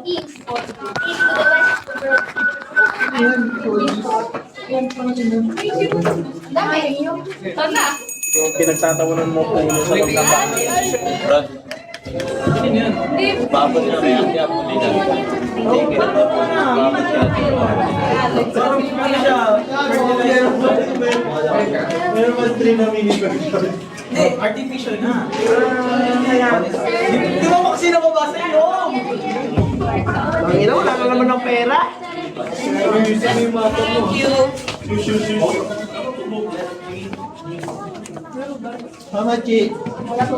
East. East to the west. Dami. Tanda. Pinagtatawanan mo po sa loob ng bahay. Brad. Babot na kaya kaya po nila. Sige. Babot na. Meron ba 3 na mini version? Artificial na. Di ba kasi nababasa yun? Ang ina, wala na naman ng pera. Thank you. Hamachi. Ito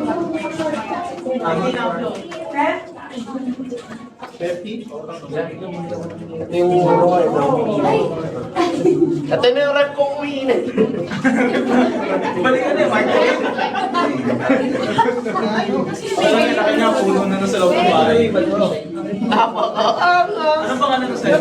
yung ito na yung rep kong uwiin. Balikan niya, Mark. Laki niya, puno na sa loob ng bahay. Anong pangalan ko sa'yo?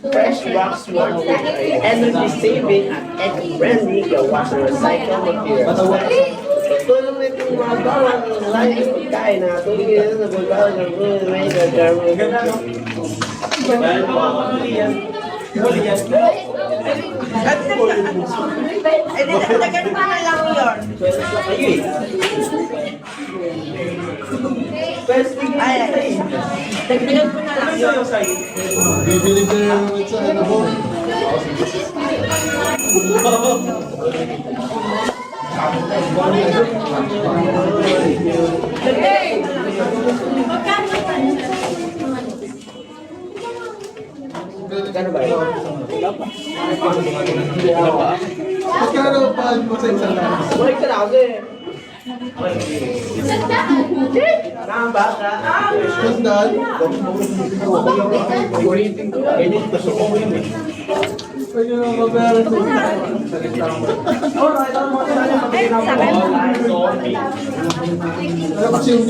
Fresh wax water, energy saving at eco-friendly gawa sa recycled material. Tulong na itong mga bawang lahat ng pagkain na tulong nila sa pagkain ng may gagamit. Ganda, no? Huli yan. Dagan pa na lang yun. Ay, dagdagan ko na lang Ano sa'yo, sa'yo? Bibili ka naman sa ano mo. Gano'n ba yun? Magkano pa mo sa isang lang? Balik ka na kasi. Namba ka. Kasdan? Pwede na mabayaran sa kasi yung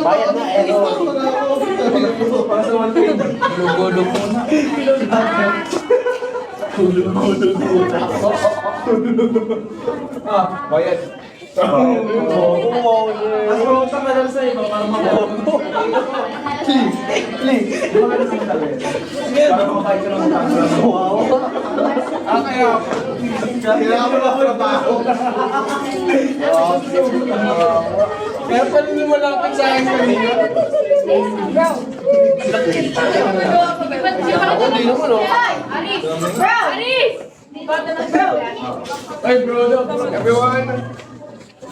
Bayad na, Lugulog muna. Bayad. Mas mautang ka lang sa iba para makakuha. Sige, para makakain ka lang ng kaya. kailangan mo na ako na baho. Kaya pala nyo malapit sa akin kanina. Hindi naman o. Hey, bro, everyone?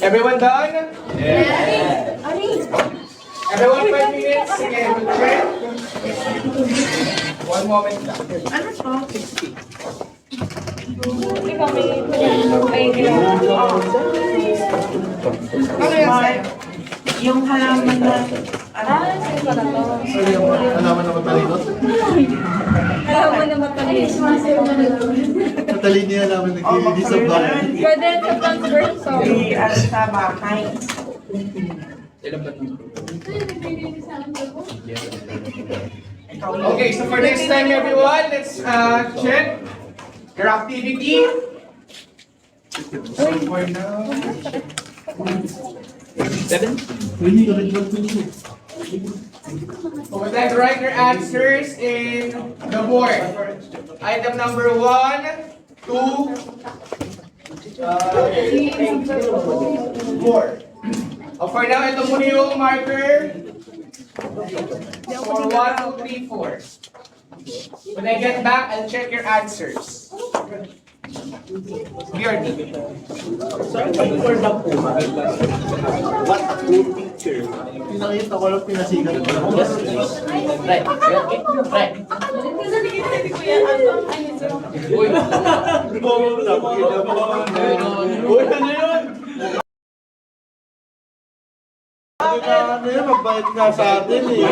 Everyone done? Yeah. Everyone 5 minutes? Sige, check. 1 moment lang. ano to? Ano yan sa'yo? Yung halaman na... Alaman na matalinot? Halaman na matalis. Matalin niya alaman nag-iinis sa bahay. Pwede sa transfer song. Di, ano sa bahay. Okay, so for next time, everyone, let's check your activity. So for now, 7. Hindi ka rin mag-tuloy. Would like to write your answers in the board. Item number 1, 2, 4. For now, ito muna yung marker. For 1, 2, 3, 4. When I get back, I'll check your answers. BRD. Saan ka for the Puma? What a cool picture. Pinakita ko lang pinasikat ko lang. Yes, please. Right. Right. Uy. Uy, ano yun? Ano yun, magbayad nga sa atin eh.